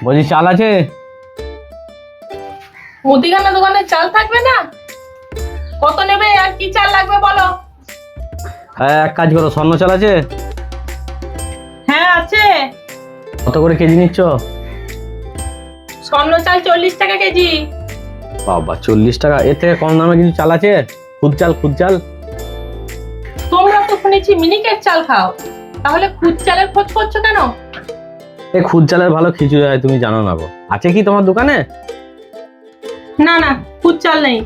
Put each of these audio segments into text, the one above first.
বলছি চাল আছে? মুদিখানা দোকানে চাল থাকবে না? কত নেবে আর কি চাল লাগবে বলো? হ্যাঁ, এক কাজ করো, স্বর্ণ চাল আছে? হ্যাঁ আছে। কত করে কেজি নিচ্ছ? স্বর্ণ চাল 40 টাকা কেজি। বাবা, 40 টাকা? এর থেকে কম দামে কিছু চাল আছে? খুদ চাল, খুদ চাল। তোমরা তো শুনেছি মিনিকেট চাল খাও, তাহলে খুদ চালের খোঁজ করছো কেন? এই খুদ চালের ভালো খিচুড়ি হয়, তুমি জানো না গো। আছে কি তোমার দোকানে? না না, খুদ চাল নেই।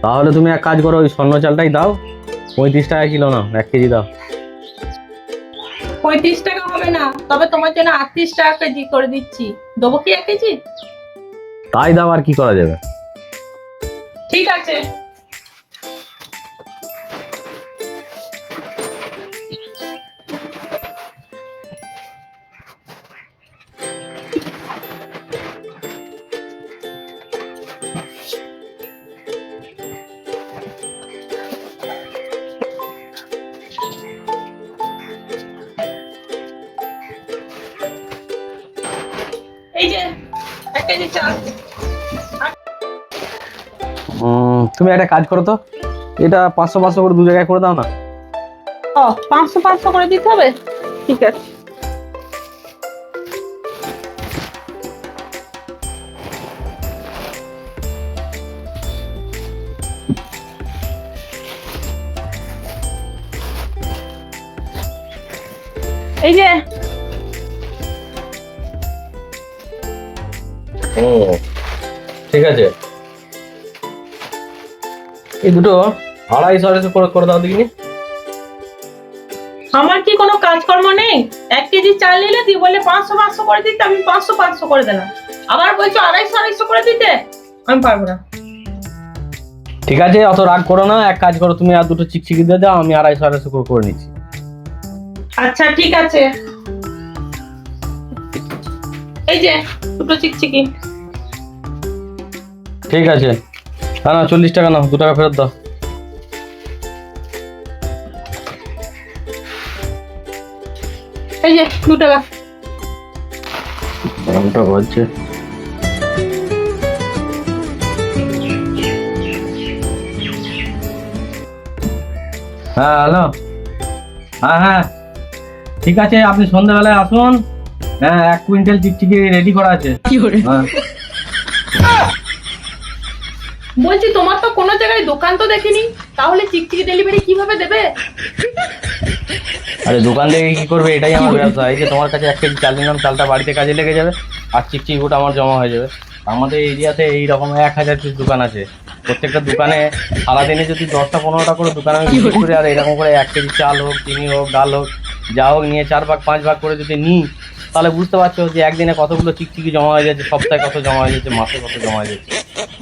তাহলে তুমি এক কাজ করো, ওই স্বর্ণ চালটাই দাও। 35 টাকা কিলো নাও, 1 কেজি দাও। 35 টাকা হবে না, তবে তোমার জন্য 38 টাকা কেজি করে দিচ্ছি। দেবো কি 1 কেজি? তাই দাও, আর কি করা যাবে। ঠিক আছে। এই যে 1 কেজি চাল। তুমি একটা কাজ করো তো, এটা 500 করে দু জায়গায় করে দাও না। ও 500 করে দিতে হবে? ঠিক আছে। এই যে ঠিক আছে, এই দুটো 250 করে করে দাও দেখিনি। আমার কি কোনো কাজকর্ম নেই? 1 কেজি চাল নিলে তুই বলে 500 করে দিতে, আমি 500 করে দিলাম। আবার বলছো 250 করে দিতে, আমি পারবো না। ঠিক আছে, অত রাগ করো না। এক কাজ করো, তুমি আর দুটো চিকচিকি দিয়ে দাও, আমি 250 করে করে নিচ্ছি। আচ্ছা ঠিক আছে। এই যে দুটো চিকচিকি। ঠিক আছে, না না 40 টাকা নাও, 2 টাকা ফেরত দাও। এই যে 2 টাকা। দামটা বাড়ছে। হ্যাঁ হ্যালো, হ্যাঁ হ্যাঁ ঠিক আছে, আপনি সন্ধ্যাবেলায় আসুন। হ্যাঁ, 1 কুইন্টাল চিকচিকি রেডি করা আছে। হ্যাঁ, বলছি তোমার তো কোনো জায়গায় দোকান তো দেখিনি, তাহলে চিকচিকি ডেলিভারি কিভাবে দেবে? আরে দোকান থেকে কি করবে, এটাই আমার ব্যবসা। এই যে তোমার কাছে 1 কেজি চাল নিলাম, চালটা বাড়িতে কাজে লেগে যাবে, আর চিকচিকি গোটা আমার জমা হয়ে যাবে। আমাদের এরিয়াতে এইরকম 1000 পিস দোকান আছে। প্রত্যেকটা দোকানে সারাদিনে যদি 10টা 15টা করে দোকান আমি বিক্রি করি, আর এরকম করে 1 কেজি চাল হোক, চিনি হোক, ডাল হোক, যা হোক নিয়ে 4 ভাগ 5 ভাগ করে যদি নিই, তাহলে বুঝতে পারছো যে একদিনে কতগুলো চিকচিকি জমা হয়ে যাচ্ছে, সপ্তাহে কত জমা হয়ে যাচ্ছে, মাসে কত জমা হয়ে যাচ্ছে।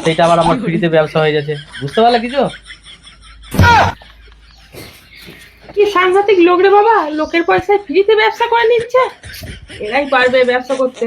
সেইটা আবার আমার ফ্রিতে ব্যবসা হয়ে যাচ্ছে। বুঝতে পারলে কিছু? কি সাংঘাতিক লোক রে বাবা, লোকের পয়সায় ফ্রিতে ব্যবসা করে নিচ্ছে। এরাই পারবে ব্যবসা করতে।